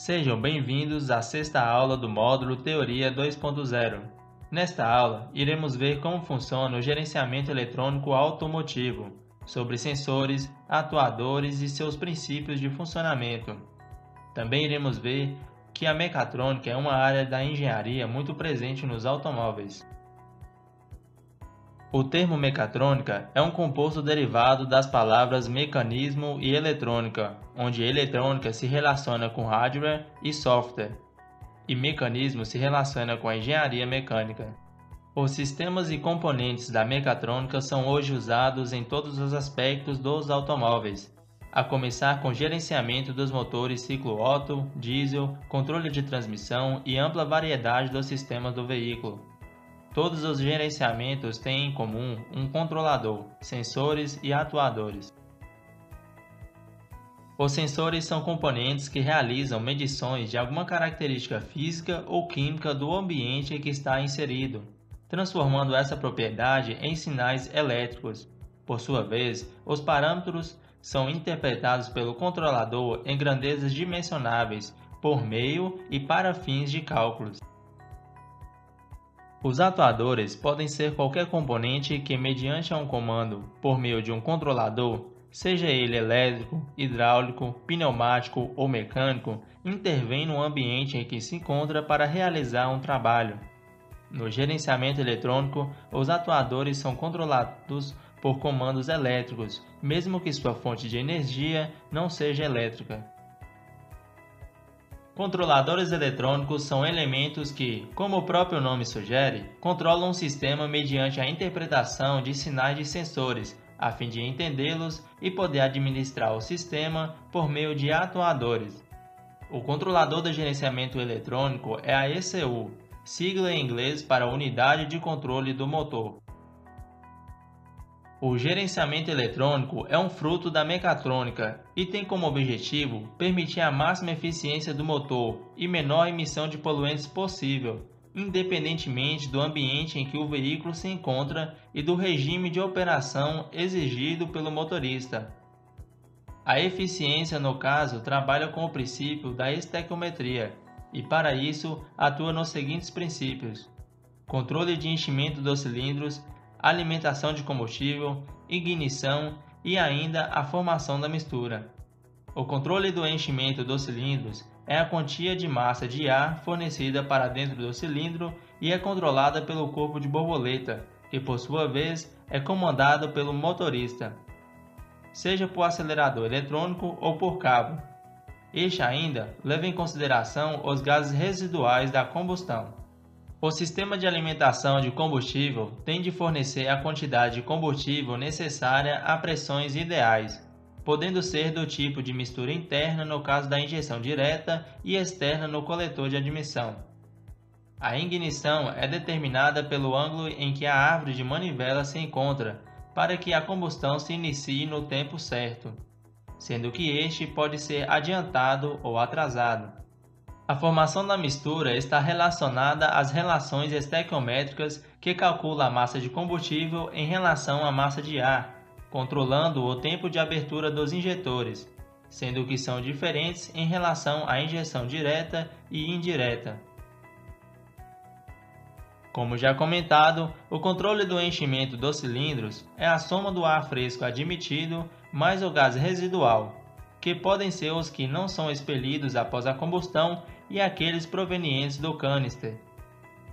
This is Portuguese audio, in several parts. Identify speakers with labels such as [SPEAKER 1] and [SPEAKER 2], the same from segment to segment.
[SPEAKER 1] Sejam bem-vindos à sexta aula do módulo Teoria 2.0. Nesta aula, iremos ver como funciona o gerenciamento eletrônico automotivo, sobre sensores, atuadores e seus princípios de funcionamento. Também iremos ver que a mecatrônica é uma área da engenharia muito presente nos automóveis. O termo mecatrônica é um composto derivado das palavras mecanismo e eletrônica, onde eletrônica se relaciona com hardware e software, e mecanismo se relaciona com a engenharia mecânica. Os sistemas e componentes da mecatrônica são hoje usados em todos os aspectos dos automóveis, a começar com gerenciamento dos motores ciclo Otto, diesel, controle de transmissão e ampla variedade dos sistemas do veículo. Todos os gerenciamentos têm em comum um controlador, sensores e atuadores. Os sensores são componentes que realizam medições de alguma característica física ou química do ambiente em que está inserido, transformando essa propriedade em sinais elétricos. Por sua vez, os parâmetros são interpretados pelo controlador em grandezas dimensionáveis, por meio e para fins de cálculos. Os atuadores podem ser qualquer componente que, mediante um comando por meio de um controlador, seja ele elétrico, hidráulico, pneumático ou mecânico, intervém no ambiente em que se encontra para realizar um trabalho. No gerenciamento eletrônico, os atuadores são controlados por comandos elétricos, mesmo que sua fonte de energia não seja elétrica. Controladores eletrônicos são elementos que, como o próprio nome sugere, controlam um sistema mediante a interpretação de sinais de sensores, a fim de entendê-los e poder administrar o sistema por meio de atuadores. O controlador de gerenciamento eletrônico é a ECU, sigla em inglês para Unidade de Controle do Motor. O gerenciamento eletrônico é um fruto da mecatrônica e tem como objetivo permitir a máxima eficiência do motor e menor emissão de poluentes possível, independentemente do ambiente em que o veículo se encontra e do regime de operação exigido pelo motorista. A eficiência, no caso, trabalha com o princípio da estequiometria e, para isso, atua nos seguintes princípios: controle de enchimento dos cilindros, alimentação de combustível, ignição e ainda a formação da mistura. O controle do enchimento dos cilindros é a quantia de massa de ar fornecida para dentro do cilindro e é controlada pelo corpo de borboleta, que por sua vez é comandado pelo motorista, seja por acelerador eletrônico ou por cabo. Este ainda leva em consideração os gases residuais da combustão. O sistema de alimentação de combustível tem de fornecer a quantidade de combustível necessária a pressões ideais, podendo ser do tipo de mistura interna no caso da injeção direta e externa no coletor de admissão. A ignição é determinada pelo ângulo em que a árvore de manivela se encontra, para que a combustão se inicie no tempo certo, sendo que este pode ser adiantado ou atrasado. A formação da mistura está relacionada às relações estequiométricas que calcula a massa de combustível em relação à massa de ar, controlando o tempo de abertura dos injetores, sendo que são diferentes em relação à injeção direta e indireta. Como já comentado, o controle do enchimento dos cilindros é a soma do ar fresco admitido mais o gás residual, que podem ser os que não são expelidos após a combustão e aqueles provenientes do canister.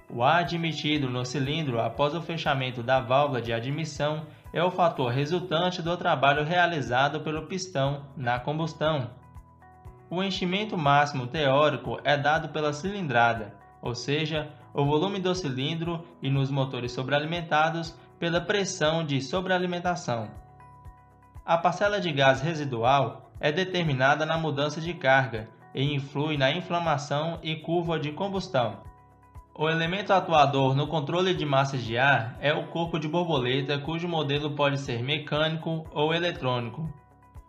[SPEAKER 1] O ar admitido no cilindro após o fechamento da válvula de admissão é o fator resultante do trabalho realizado pelo pistão na combustão. O enchimento máximo teórico é dado pela cilindrada, ou seja, o volume do cilindro, e nos motores sobrealimentados pela pressão de sobrealimentação. A parcela de gás residual é determinada na mudança de carga e influi na inflamação e curva de combustão. O elemento atuador no controle de massas de ar é o corpo de borboleta, cujo modelo pode ser mecânico ou eletrônico.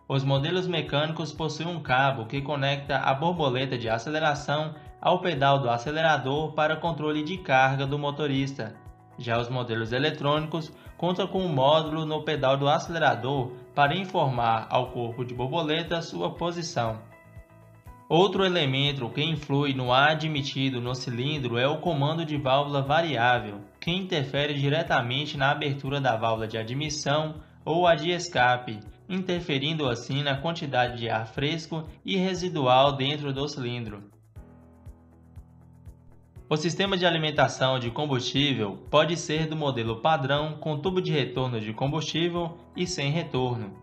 [SPEAKER 1] Os modelos mecânicos possuem um cabo que conecta a borboleta de aceleração ao pedal do acelerador para controle de carga do motorista. Já os modelos eletrônicos contam com um módulo no pedal do acelerador para informar ao corpo de borboleta sua posição. Outro elemento que influi no ar admitido no cilindro é o comando de válvula variável, que interfere diretamente na abertura da válvula de admissão ou a de escape, interferindo assim na quantidade de ar fresco e residual dentro do cilindro. O sistema de alimentação de combustível pode ser do modelo padrão com tubo de retorno de combustível e sem retorno.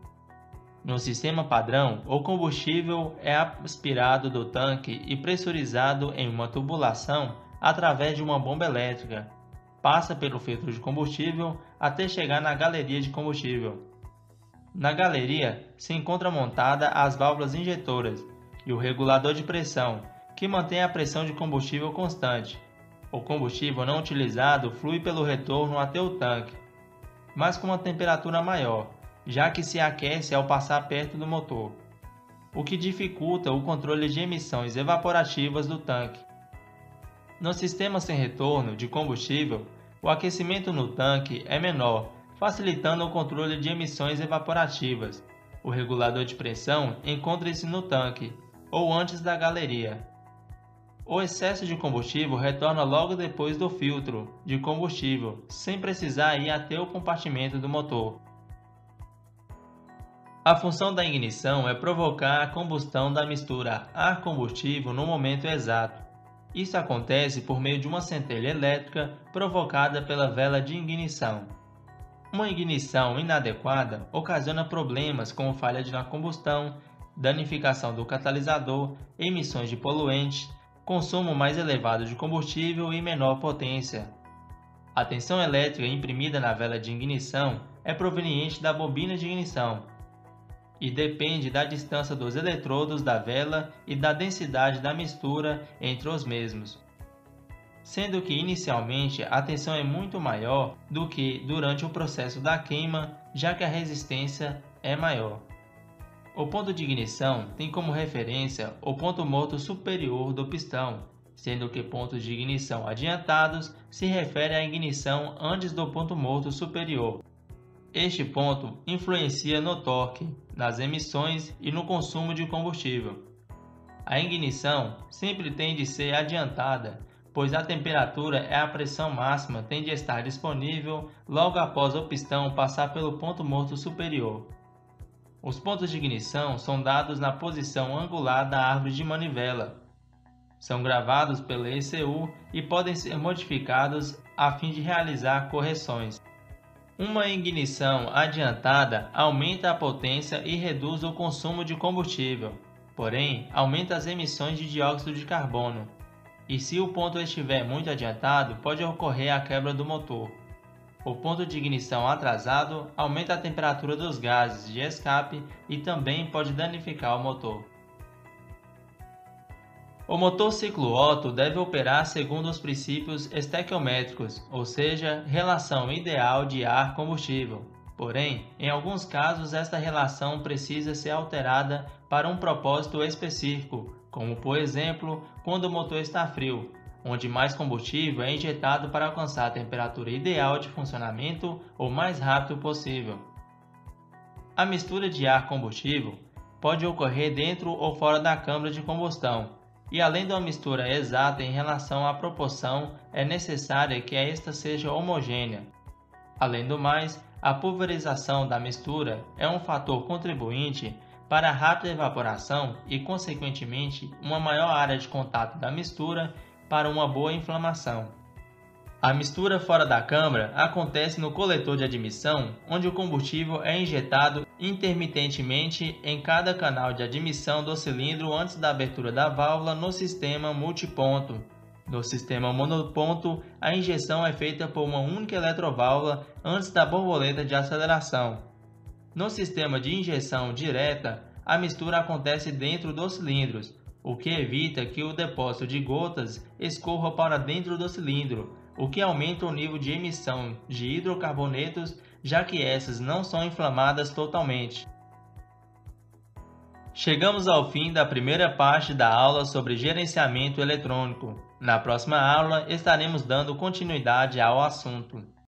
[SPEAKER 1] No sistema padrão, o combustível é aspirado do tanque e pressurizado em uma tubulação através de uma bomba elétrica, passa pelo filtro de combustível até chegar na galeria de combustível. Na galeria se encontra montada as válvulas injetoras e o regulador de pressão, que mantém a pressão de combustível constante. O combustível não utilizado flui pelo retorno até o tanque, mas com uma temperatura maior, já que se aquece ao passar perto do motor, o que dificulta o controle de emissões evaporativas do tanque. No sistema sem retorno de combustível, o aquecimento no tanque é menor, facilitando o controle de emissões evaporativas. O regulador de pressão encontra-se no tanque, ou antes da galeria. O excesso de combustível retorna logo depois do filtro de combustível, sem precisar ir até o compartimento do motor. A função da ignição é provocar a combustão da mistura ar-combustível no momento exato. Isso acontece por meio de uma centelha elétrica provocada pela vela de ignição. Uma ignição inadequada ocasiona problemas como falha na combustão, danificação do catalisador, emissões de poluentes, consumo mais elevado de combustível e menor potência. A tensão elétrica imprimida na vela de ignição é proveniente da bobina de ignição e depende da distância dos eletrodos da vela e da densidade da mistura entre os mesmos, sendo que inicialmente a tensão é muito maior do que durante o processo da queima, já que a resistência é maior. O ponto de ignição tem como referência o ponto morto superior do pistão, sendo que pontos de ignição adiantados se refere à ignição antes do ponto morto superior. Este ponto influencia no torque, nas emissões e no consumo de combustível. A ignição sempre tem de ser adiantada, pois a temperatura é a pressão máxima tem de estar disponível logo após o pistão passar pelo ponto morto superior. Os pontos de ignição são dados na posição angular da árvore de manivela. São gravados pela ECU e podem ser modificados a fim de realizar correções. Uma ignição adiantada aumenta a potência e reduz o consumo de combustível, porém aumenta as emissões de dióxido de carbono. E se o ponto estiver muito adiantado, pode ocorrer a quebra do motor. O ponto de ignição atrasado aumenta a temperatura dos gases de escape e também pode danificar o motor. O motor ciclo Otto deve operar segundo os princípios estequiométricos, ou seja, relação ideal de ar-combustível. Porém, em alguns casos esta relação precisa ser alterada para um propósito específico, como por exemplo, quando o motor está frio, onde mais combustível é injetado para alcançar a temperatura ideal de funcionamento o mais rápido possível. A mistura de ar-combustível pode ocorrer dentro ou fora da câmara de combustão, e além de uma mistura exata em relação à proporção, é necessária que esta seja homogênea. Além do mais, a pulverização da mistura é um fator contribuinte para a rápida evaporação e, consequentemente, uma maior área de contato da mistura para uma boa inflamação. A mistura fora da câmara acontece no coletor de admissão, onde o combustível é injetado intermitentemente em cada canal de admissão do cilindro antes da abertura da válvula no sistema multiponto. No sistema monoponto, a injeção é feita por uma única eletroválvula antes da borboleta de aceleração. No sistema de injeção direta, a mistura acontece dentro dos cilindros, o que evita que o depósito de gotas escorra para dentro do cilindro, o que aumenta o nível de emissão de hidrocarbonetos, já que essas não são inflamadas totalmente. Chegamos ao fim da primeira parte da aula sobre gerenciamento eletrônico. Na próxima aula estaremos dando continuidade ao assunto.